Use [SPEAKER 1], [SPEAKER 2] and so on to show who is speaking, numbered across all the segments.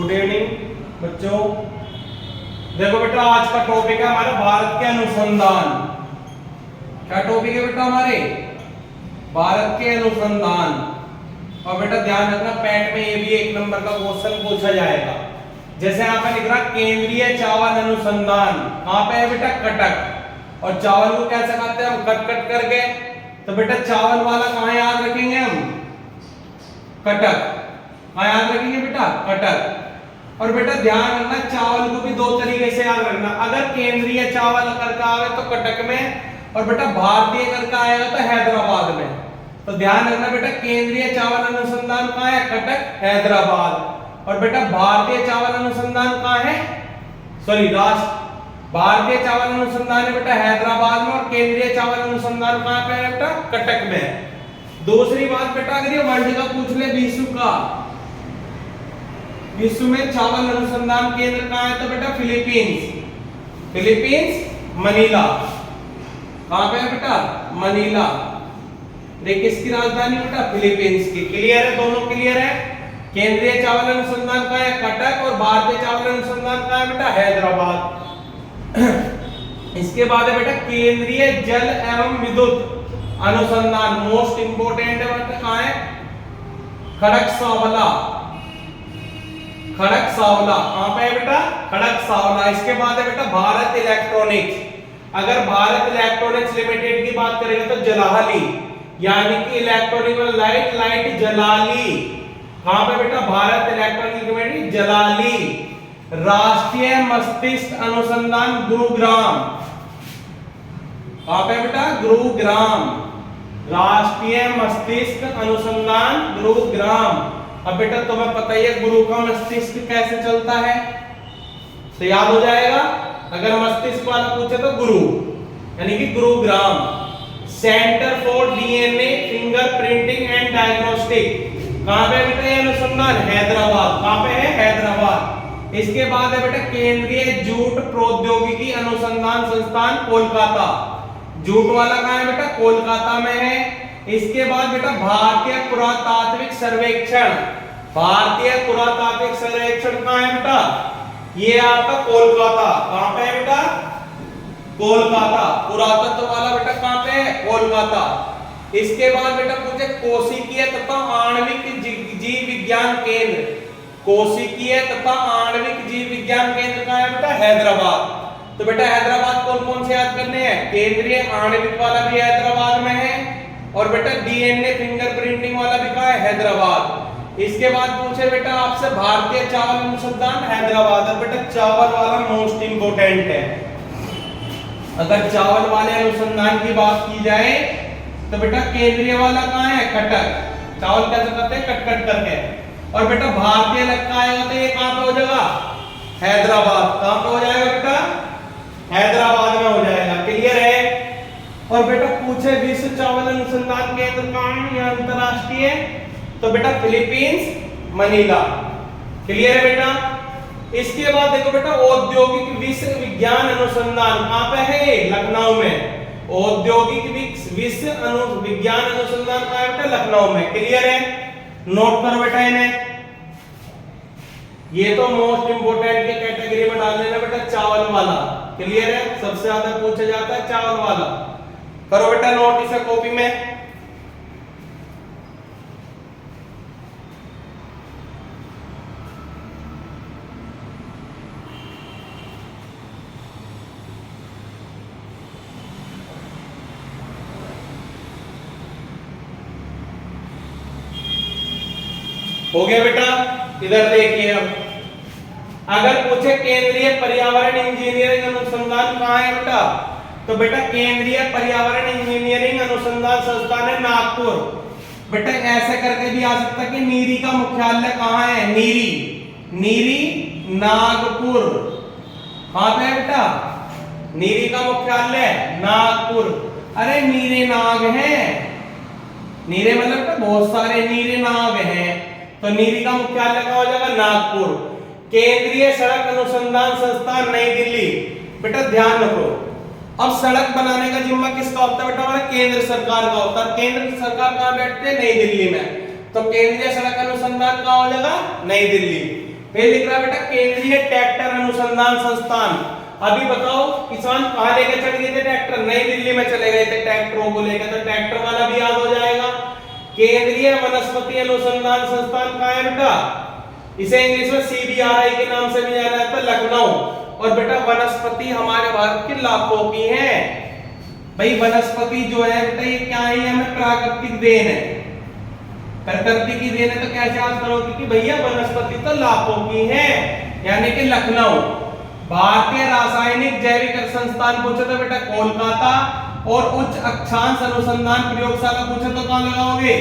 [SPEAKER 1] Good evening बच्चों। देखो बेटा आज का टॉपिक है हमारा भारत के अनुसंधान। क्या टॉपिक है बेटा हमारे? भारत के अनुसंधान। और बेटा ध्यान रखना पैट में ये भी एक नंबर का क्वेश्चन पूछा जाएगा। जैसे यहाँ पे लिख रहा केंद्रीय चावल अनुसंधान, कहाँ पे है बेटा? कटक। और चावल को कैसे खाते हैं हम? कट कट करके। तो बेटा चावल वाला कहाँ याद रखेंगे हम? कटक। कहाँ याद रखेंगे बेटा? कटक। और बेटा ध्यान रखना चावल को भी दो तरीके से याद रखना। अगर केंद्रीय चावल करके आवे तो कटक में, और बेटा भारतीय करके आएगा तो हैदराबाद में। तो ध्यान रखना बेटा केंद्रीय चावल अनुसंधान कहाँ है? कटक, हैदराबाद। और बेटा भारतीय चावल अनुसंधान कहाँ है? सॉरी भारतीय चावल अनुसंधान है बेटा हैदराबाद में, और केंद्रीय चावल अनुसंधान कहाँ पे है बेटा? कटक में। दूसरी बात बेटा अगर ये वर्ल्ड का पूछ ले विश्व का, विश्व में चावल अनुसंधान केंद्र कहाँ है? तो बेटा फिलीपींस। Philippines Manila. कहाँ पे है बेटा? मनीला। देखिए किसकी राजधानी बेटा? फिलीपींस की। क्लियर है? दोनों क्लियर है? केंद्रीय चावल अनुसंधान कहाँ है? कटक। और भारतीय चावल अनुसंधान कहाँ है बेटा? हैदराबाद। इसके बाद है बेटा केंद्रीय जल एवं विद्युत अनुसंधान, मोस्ट इंपोर्टेंट है बेटा कहाँ है? खड़गसावला। खड़गसावला कहाँ पे है बेटा? खड़गसावला। इसके बाद है बेटा भारत इलेक्ट्रॉनिक्स। अगर भारत इलेक्ट्रॉनिक्स लिमिटेड की बात करेंगे तो जलाली, यानी कि इलेक्ट्रॉनिक लाइट जलाली। कहाँ पे बेटा? Bharat electronics limited Jalali. राष्ट्रीय मस्तिष्क अनुसंधान गुरुग्राम। कहाँ पे बेटा? गुरुग्राम। राष्ट्रीय मस्तिष्क अनुसंधान गुरुग्राम। अब बेटा तुम्हें पता ही है गुरु का मस्तिष्क कैसे चलता है, तो याद हो जाएगा। अगर मस्तिष्क वाला पूछे तो गुरु, यानी कि Gurugram. Centre for DNA finger printing and diagnostic. कहाँ पे बेटा ये अनुसंधान? हैदराबाद। कहाँ पे है? हैदराबाद। इसके बाद है बेटा केंद्रीय जूट प्रौद्योगिकी अनुसंधान संस्थान कोलकाता। जूट वाला कहाँ है बेटा? कोलकाता में है। इसके बाद बेटा भारतीय पुरातात्विक सर्वेक्षण। भारतीय पुरातात्विक सर्वेक्षण कहाँ है बेटा? ये आपका कोलकाता। कहाँ पे है बेटा? कोलकाता। पुरातत्व वाला बेटा कहाँ पे है? कोलकाता। इसके बाद बेटा पूछे कोशिकीय तथा आणविक जीव विज्ञान केंद्र। कोशिकीय तथा आणविक जीव विज्ञान केंद्र कहाँ है बेटा? हैदराबाद। तो बेटा हैदराबाद कौन कौन से याद करने हैं? केंद्रीय आणविक वाला भी हैदराबाद में है, और बेटा डीएनए फिंगरप्रिंटिंग वाला भी कहाँ है? हैदराबाद। इसके बाद पूछे बेटा आपसे भारतीय चावल अनुसंधान हैदराबाद। और बेटा चावल वाला मोस्ट इंपोर्टेंट है। अगर चावल वाले अनुसंधान की बात की जाए तो बेटा केंद्रीय वाला कहाँ है? कटक। चावल कैसे करते हैं? कट कट करके। और बेटा भारतीय लगता आएगा तो ये कहाँ पे हो जाएगा? हैदराबाद। कहाँ पे हो जाएगा बेटा? हैदराबाद में हो जाएगा। क्लियर है? और बेटा पूछे विश्व चावल अनुसंधान केंद्र कहाँ है या अंतरराष्ट्रीय? तो बेटा फिलीपींस मनीला। क्लियर है बेटा? इसके बाद देखो बेटा औद्योगिक विश्व विज्ञान अनुसंधान कहाँ पे है? लखनऊ में। औद्योगिक विश्व विज्ञान अनुसंधान कहाँ है बेटा? लखनऊ में। क्लियर है? नोट करो बेटा इन्हें। ये तो मोस्ट इंपोर्टेंट के कैटेगरी में डाल लेना बेटा चावल वाला। क्लियर है? सबसे ज्यादा पूछा जाता है चावल वाला। करो बेटा नोट इसे कॉपी में। हो गया बेटा? इधर देखिए अब अगर पूछे केंद्रीय पर्यावरण इंजीनियरिंग अनुसंधान कहाँ है बेटा? तो बेटा केंद्रीय पर्यावरण इंजीनियरिंग अनुसंधान संस्थान है नागपुर। बेटा ऐसे करके भी आ सकता है कि नीरी का मुख्यालय कहाँ है? नीरी नागपुर। कहाँ पे है बेटा? नीरी का मुख्यालय नागपुर। अरे नीरे नाग हैं, नीरे मतलब बहुत सारे नीरे नाग हैं, तो नीरी का मुख्यालय कहाँ हो जाएगा? नागपुर। केंद्रीय सड़क अनुसंधान संस्थान नई दिल्ली। बेटा ध्यान रखो अब सड़क बनाने का जिम्मा किसका होता है बेटा? हमारा केंद्र सरकार का होता है। केंद्र सरकार कहाँ बैठते हैं? नई दिल्ली में। तो केंद्रीय सड़क अनुसंधान कहाँ हो जाएगा? नई दिल्ली। फिर लिख रहा है बेटा केंद्रीय ट्रैक्टर अनुसंधान संस्थान। अभी बताओ किसान कहाँ लेके चले गए थे ट्रैक्टर? नई दिल्ली में चले गए थे ट्रैक्टरों को लेकर, तो ट्रैक्टर वाला भी याद हो जाएगा। केंद्रीय वनस्पति अनुसंधान संस्थान कहाँ है बेटा? इसे इंग्लिश में CBRI के नाम से भी जाना जाता है, लखनऊ। और बेटा वनस्पति हमारे भारत की लाखों की है भाई। वनस्पति जो है बेटा ये क्या है? हमें प्राकृतिक देन है, प्रकृति की देन है। तो कैसे याद करोगे कि भैया वनस्पति तो लाखों की है, यानी कि लखनऊ। भारतीय रासायनिक जैविक संस्थान पूछे तो बेटा कोलकाता। और उच्च अक्षांश अनुसंधान प्रयोगशाला पूछे तो कहां लगाओगे?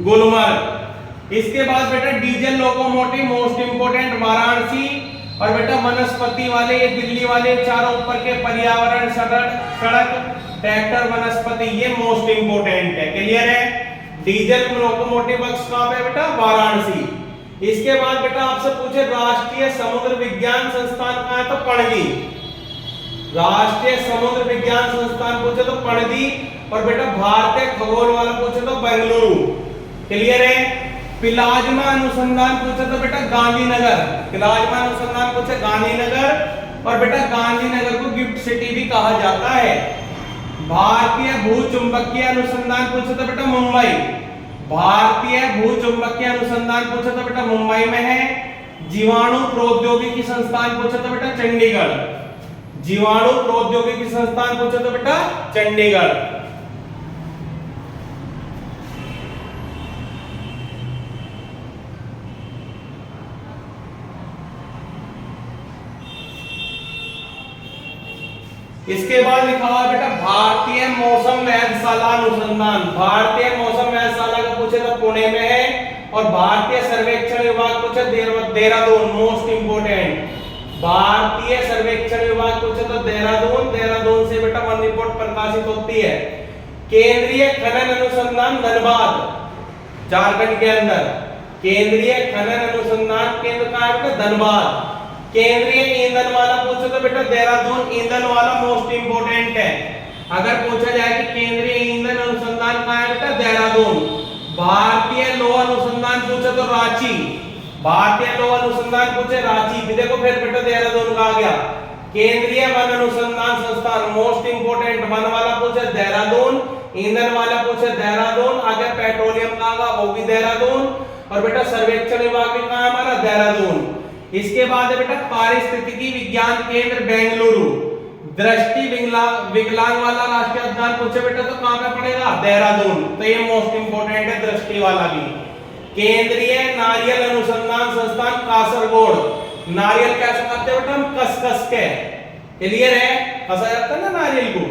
[SPEAKER 1] गुलमर्ग। इसके बाद बेटा diesel locomotive most important Varanasi. और बेटा वनस्पति वाले ये दिल्ली वाले चारों ऊपर के पर्यावरण सड़क ट्रैक्टर वनस्पति ये मोस्ट इंपोर्टेंट है। क्लियर है? डीजल लोकोमोटिव वर्क्स कहां पे बेटा? वाराणसी। इसके बाद बेटा आपसे पूछे राष्ट्रीय समुद्र विज्ञान संस्थान कहां है? तो पणजी। राष्ट्रीय समुद्र विज्ञान संस्थान पूछे तो पणजी। और बेटा भारतीय खगोल वाला पूछे तो बेंगलुरु। क्लियर है? प्लाज्मा अनुसंधान पूछे तो बेटा गांधीनगर। प्लाज्मा अनुसंधान पूछे गांधीनगर। और बेटा गांधीनगर को गिफ्ट सिटी भी कहा जाता है। भारतीय भूचुंबकीय अनुसंधान पूछे तो बेटा मुंबई। भारतीय भूचुंबकीय अनुसंधान पूछे तो बेटा मुंबई में है। जीवाणु प्रौद्योगिकी संस्थान पूछे तो बेटा चंडीगढ़। जीवाणु प्रौद्योगिकी संस्थान पूछे तो बेटा चंडीगढ़। इसके बाद लिखा हुआ है बेटा भारतीय मौसम वेधशाला अनुसंधान। भारतीय मौसम वेधशाला का पूछे तो पुणे में है। और भारतीय सर्वेक्षण विभाग पूछे देहरादून, मोस्ट इंपोर्टेंट। भारतीय सर्वेक्षण विभाग पूछे तो देहरादून। देहरादून से बेटा वन रिपोर्ट प्रकाशित होती है। केंद्रीय खनन अनुसंधान धनबाद, झारखंड के अंदर। केंद्रीय खनन अनुसंधान केंद्र का है बेटा धनबाद। केंद्रीय ईंधन वाला पूछे तो बेटा देहरादून। ईंधन वाला मोस्ट इंपोर्टेंट है। अगर पूछा जाए कि केंद्रीय ईंधन अनुसंधान कहां है बेटा? देहरादून। भारतीय लौह अनुसंधान पूछे तो रांची। भारतीय लौह अनुसंधान पूछे रांची भी, देखो फिर बेटा देहरादून का आ गया। केंद्रीय वन अनुसंधान संस्थान मोस्ट इंपोर्टेंट। वन वाला पूछे देहरादून, ईंधन वाला पूछे देहरादून। आगे पेट्रोलियम का आगा वो भी देहरादून। और बेटा सर्वेक्षण विभाग भी कहां है हमारा? देहरादून। इसके बाद है बेटा पारिस्थितिकी विज्ञान केंद्र बेंगलुरु। दृष्टि विकलांग वाला राष्ट्रीय उद्यान पूछे बेटा तो कहां पे पड़ेगा? देहरादून। तो ये मोस्ट इंपोर्टेंट है दृष्टि वाला भी। केंद्रीय नारियल अनुसंधान संस्थान कासरगोड। नारियल कैसे खाते हैं बेटा? हम कस कस के। क्लियर है? कसा जाता है ना नारियल को।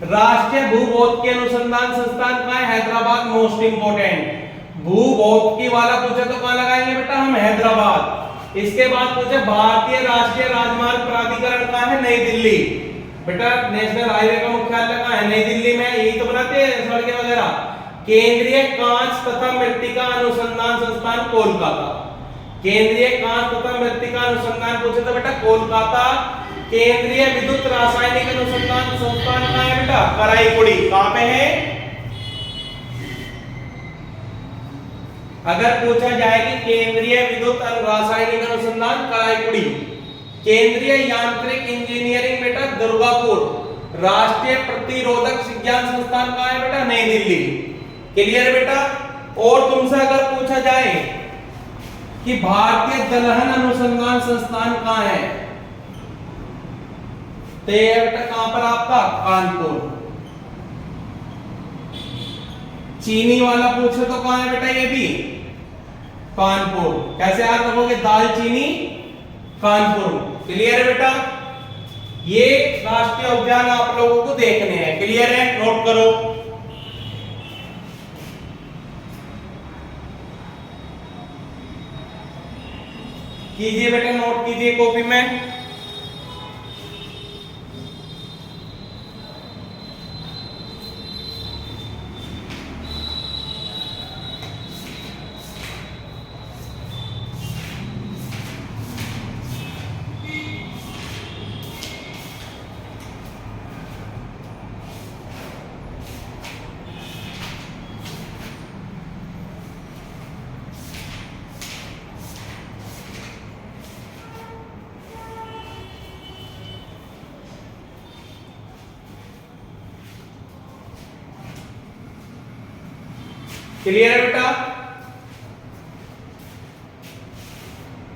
[SPEAKER 1] राष्ट्रीय भूभौतिकी अनुसंधान संस्थान कहां है? Hyderabad, most important. भूभौतिकी वाला पूछे तो कहां लगाएंगे बेटा हम? हैदराबाद। इसके बाद पूछे भारतीय राष्ट्रीय राजमार्ग प्राधिकरण कहां है? नई दिल्ली। बेटा नेशनल हाईवे का मुख्यालय कहां है? नई दिल्ली में। यही तो बनाते हैं सड़कें वगैरह। केंद्रीय कांच तथा मृत्तिका अनुसंधान संस्थान कोलकाता। केंद्रीय कांच तथा मृत्तिका अनुसंधान पूछे तो बेटा कोलकाता। केंद्रीय विद्युत रासायनिक अनुसंधान संस्थान कहां है बेटा? कराईकुड़ी। कहां पे है? अगर पूछा जाए कि केंद्रीय विद्युत रासायनिक अनुसंधान कराईकुड़ी। केंद्रीय यांत्रिक इंजीनियरिंग बेटा दुर्गापुर। राष्ट्रीय प्रतिरोधक विज्ञान संस्थान कहां है बेटा? नई दिल्ली। क्लियर बेटा? और तुमसे अगर पूछा जाए कि भारतीय दलहन अनुसंधान संस्थान कहां है? तो ये बेटा कहां पर आपका? कानपुर। चीनी वाला पूछे तो कहां है बेटा? ये भी कानपुर। कैसे याद रखोगे? दालचीनी कानपुर। क्लियर है बेटा? ये राष्ट्रीय उद्यान आप लोगों को देखने हैं। क्लियर है? नोट करो। कीजिए बेटा, नोट कीजिए कॉपी में। क्लियर है बेटा?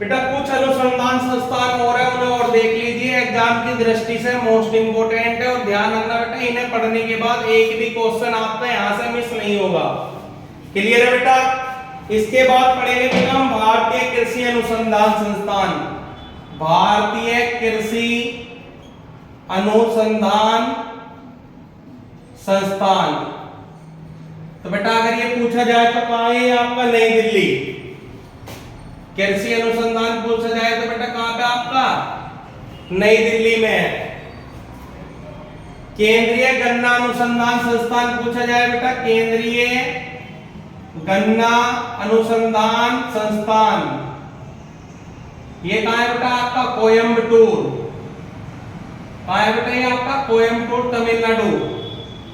[SPEAKER 1] बेटा कुछ अनुसंधान संस्थान हो रहे हैं उन्हें और देख लीजिए, एग्जाम की दृष्टि से मोस्ट इंपोर्टेंट है और ध्यान रखना बेटा, इन्हें पढ़ने के बाद एक भी क्वेश्चन आपका यहां से मिस नहीं होगा। क्लियर है बेटा? इसके बाद पढ़ेंगे बेटा हम भारतीय कृषि अनुसंधान संस्थान। भारतीय कृषि अनुसंधान संस्थान। तो बेटा अगर ये पूछा जाए तो कहां है आपका? नई दिल्ली। कृषि अनुसंधान पूछा जाए तो बेटा कहां पे आपका? नई दिल्ली में है। केंद्रीय गन्ना अनुसंधान संस्थान पूछा जाए बेटा, केंद्रीय गन्ना अनुसंधान संस्थान, ये कहां है बेटा आपका? कोयम्बटूर। कहां है बेटा ये आपका? कोयम्बटूर, तमिलनाडु।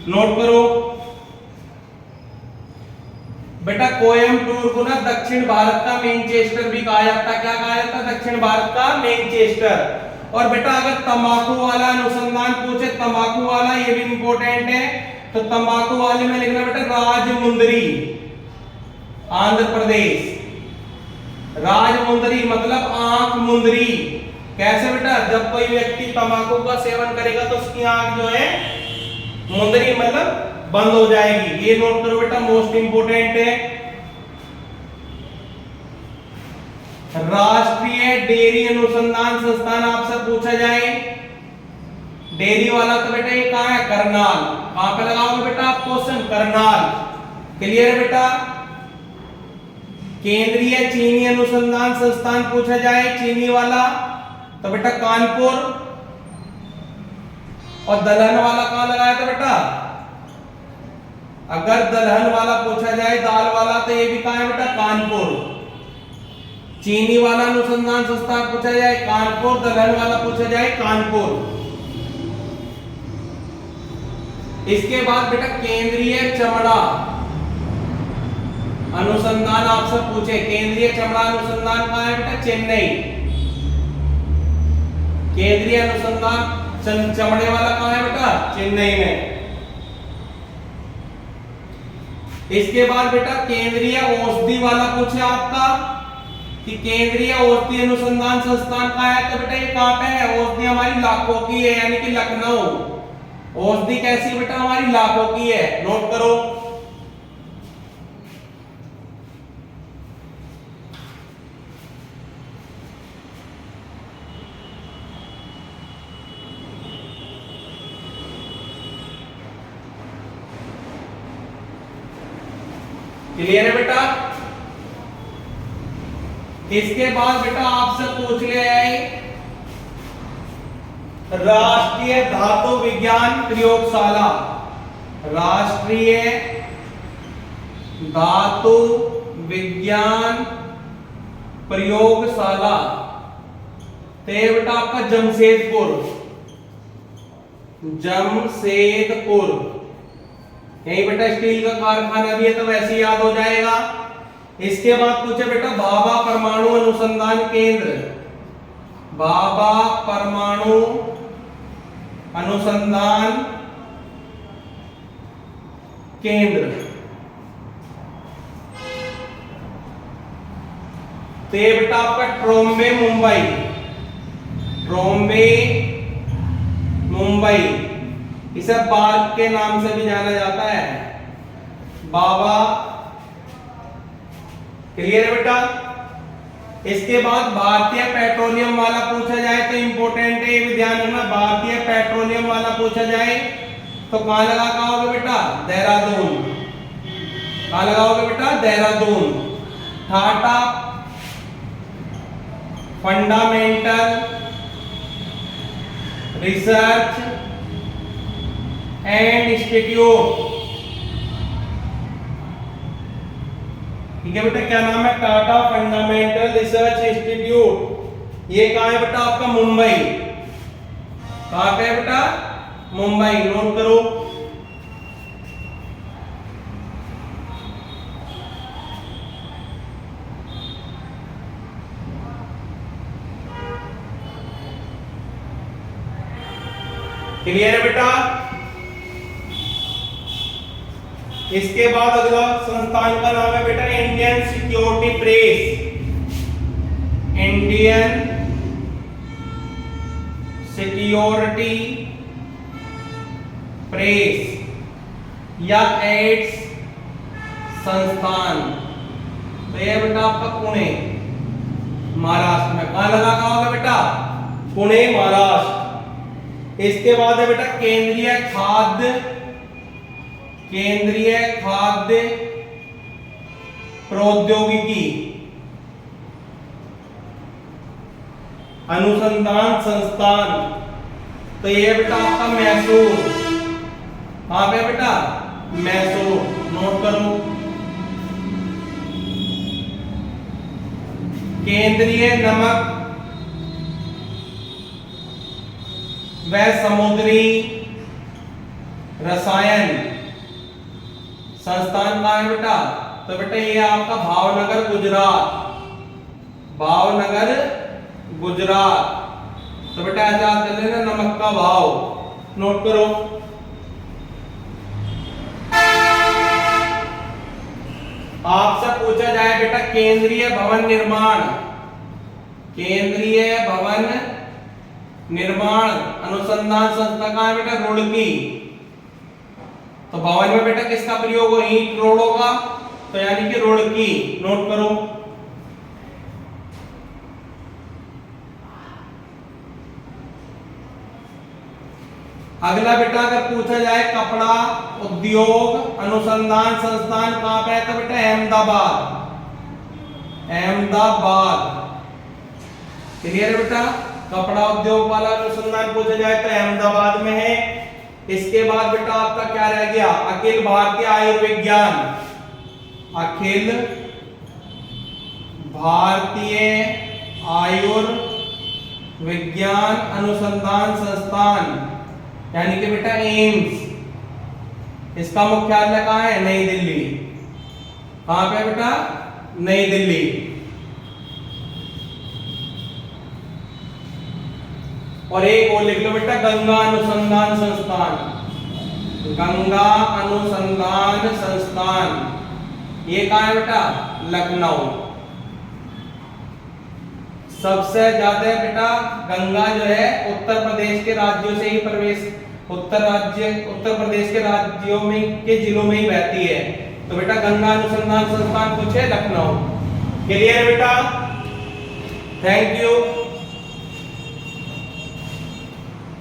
[SPEAKER 1] नोट करो बेटा, कोयम्बटूर को ना दक्षिण भारत का मैनचेस्टर भी कहा जाता है। क्या कहा जाता है? दक्षिण भारत का मैनचेस्टर। और बेटा अगर तंबाकू वाला अनुसंधान पूछे, तंबाकू वाला ये भी इंपॉर्टेंट है, तो तंबाकू वाले में लिखना बेटा राजमुंदरी, आंध्र प्रदेश। राजमुंदरी मतलब आंख मुंदरी। कैसे बेटा? जब कोई व्यक्ति तंबाकू का सेवन करेगा तो उसकी आंख जो है मुंदरी मतलब बंद हो जाएगी। ये नोट करो बेटा, मोस्ट इंपोर्टेंट है। राष्ट्रीय डेयरी अनुसंधान संस्थान आपसे पूछा जाए, डेयरी वाला तो बेटा ये कहां है? करनाल। कहां पे लगाओगे बेटा आप क्वेश्चन? करनाल। क्लियर है बेटा? केंद्रीय चीनी अनुसंधान संस्थान पूछा जाए, चीनी वाला तो बेटा कानपुर। और दलहन वाला कहां लगाया था बेटा? अगर दलहन वाला पूछा जाए, दाल वाला, तो ये भी कहां है बेटा? कानपुर। चीनी वाला अनुसंधान संस्थान पूछा जाए कानपुर, दलहन वाला पूछा जाए कानपुर। इसके बाद बेटा केंद्रीय चमड़ा अनुसंधान आपसे पूछे, केंद्रीय चमड़ा अनुसंधान कहां है बेटा? चेन्नई। केंद्रीय अनुसंधान चमड़े वाला कहां है बेटा? चेन्नई में। इसके बाद बेटा केंद्रीय औषधि वाला पूछे आपका कि केंद्रीय औषधि अनुसंधान संस्थान कहां है? तो बेटा ये कहां पे है? औषधि हमारी लाखों की है, यानी कि लखनऊ। औषधि कैसी बेटा? हमारी लाखों की है। नोट करो। क्लियर है बेटा? इसके बाद बेटा आपसे पूछ ले आए राष्ट्रीय धातु विज्ञान प्रयोगशाला। राष्ट्रीय धातु विज्ञान प्रयोगशाला तो ये बेटा आपका जमशेदपुर। जमशेदपुर यही बेटा स्टील का कारखाना भी है तो वैसे याद हो जाएगा। इसके बाद पूछे बेटा भाभा परमाणु अनुसंधान केंद्र। भाभा परमाणु अनुसंधान केंद्र तो ये बेटा आपका ट्रोम्बे मुंबई। ट्रोम्बे मुंबई इसे बार्क के नाम से भी जाना जाता है, बाबा। क्लियर है बेटा? इसके बाद भारतीय पेट्रोलियम वाला पूछा जाए तो इंपॉर्टेंट है, ये भी ध्यान रखना। भारतीय पेट्रोलियम वाला पूछा जाए तो कहां लगाओगे बेटा? देहरादून। कहां लगाओगे बेटा? Dehradun. Tata fundamental research and institute, ठीक है बेटा? क्या नाम है? Tata fundamental research institute. ये कहां है बेटा? आपका मुंबई। कहां पे है बेटा? मुंबई। नोट करो। क्लियर है बेटा? इसके बाद अगला संस्थान का नाम है बेटा Indian security press. Indian security press या एड्स संस्थान। तो ये बेटा आपका पुणे महाराष्ट्र में। कहां लगा होगा बेटा? पुणे महाराष्ट्र। इसके बाद है बेटा केंद्रीय खाद्य प्रौद्योगिकी अनुसंधान संस्थान। तो ये बेटा आपका मैसूर। कहां पे बेटा? मैसूर। नोट करो। केंद्रीय नमक व समुद्री रसायन संस्थान कहां है बेटा? तो बेटा ये आपका भावनगर गुजरात। तो बेटा ऐसे याद कर लेना, नमक का भाव नोट करो। आपसे पूछा जाए बेटा केंद्रीय भवन निर्माण अनुसंधान संस्था कहां है बेटा? रुड़की। तो भवन में बेटा किसका प्रयोग हो? ईंट रोड़ों का। तो यानी कि रुड़की। नोट करो। अगला बेटा अगर पूछा जाए कपड़ा उद्योग अनुसंधान संस्थान कहां पे है? तो बेटा अहमदाबाद। क्लियर है बेटा? कपड़ा उद्योग वाला अनुसंधान पूछा जाए तो अहमदाबाद में है। इसके बाद बेटा आपका क्या रह गया? अखिल भारतीय आयुर्विज्ञान अनुसंधान संस्थान यानी कि बेटा एम्स। इसका मुख्यालय कहां है? नई दिल्ली। कहां पे बेटा? नई दिल्ली। और एक और लिख लो बेटा गंगा अनुसंधान संस्थान। ये कहां है बेटा? लखनऊ। सबसे ज्यादा बेटा गंगा जो है उत्तर प्रदेश के राज्यों से ही उत्तर प्रदेश के राज्यों में के जिलों में ही बहती है। तो बेटा गंगा अनुसंधान संस्थान कुछ है लखनऊ। क्लियर बेटा? Thank you.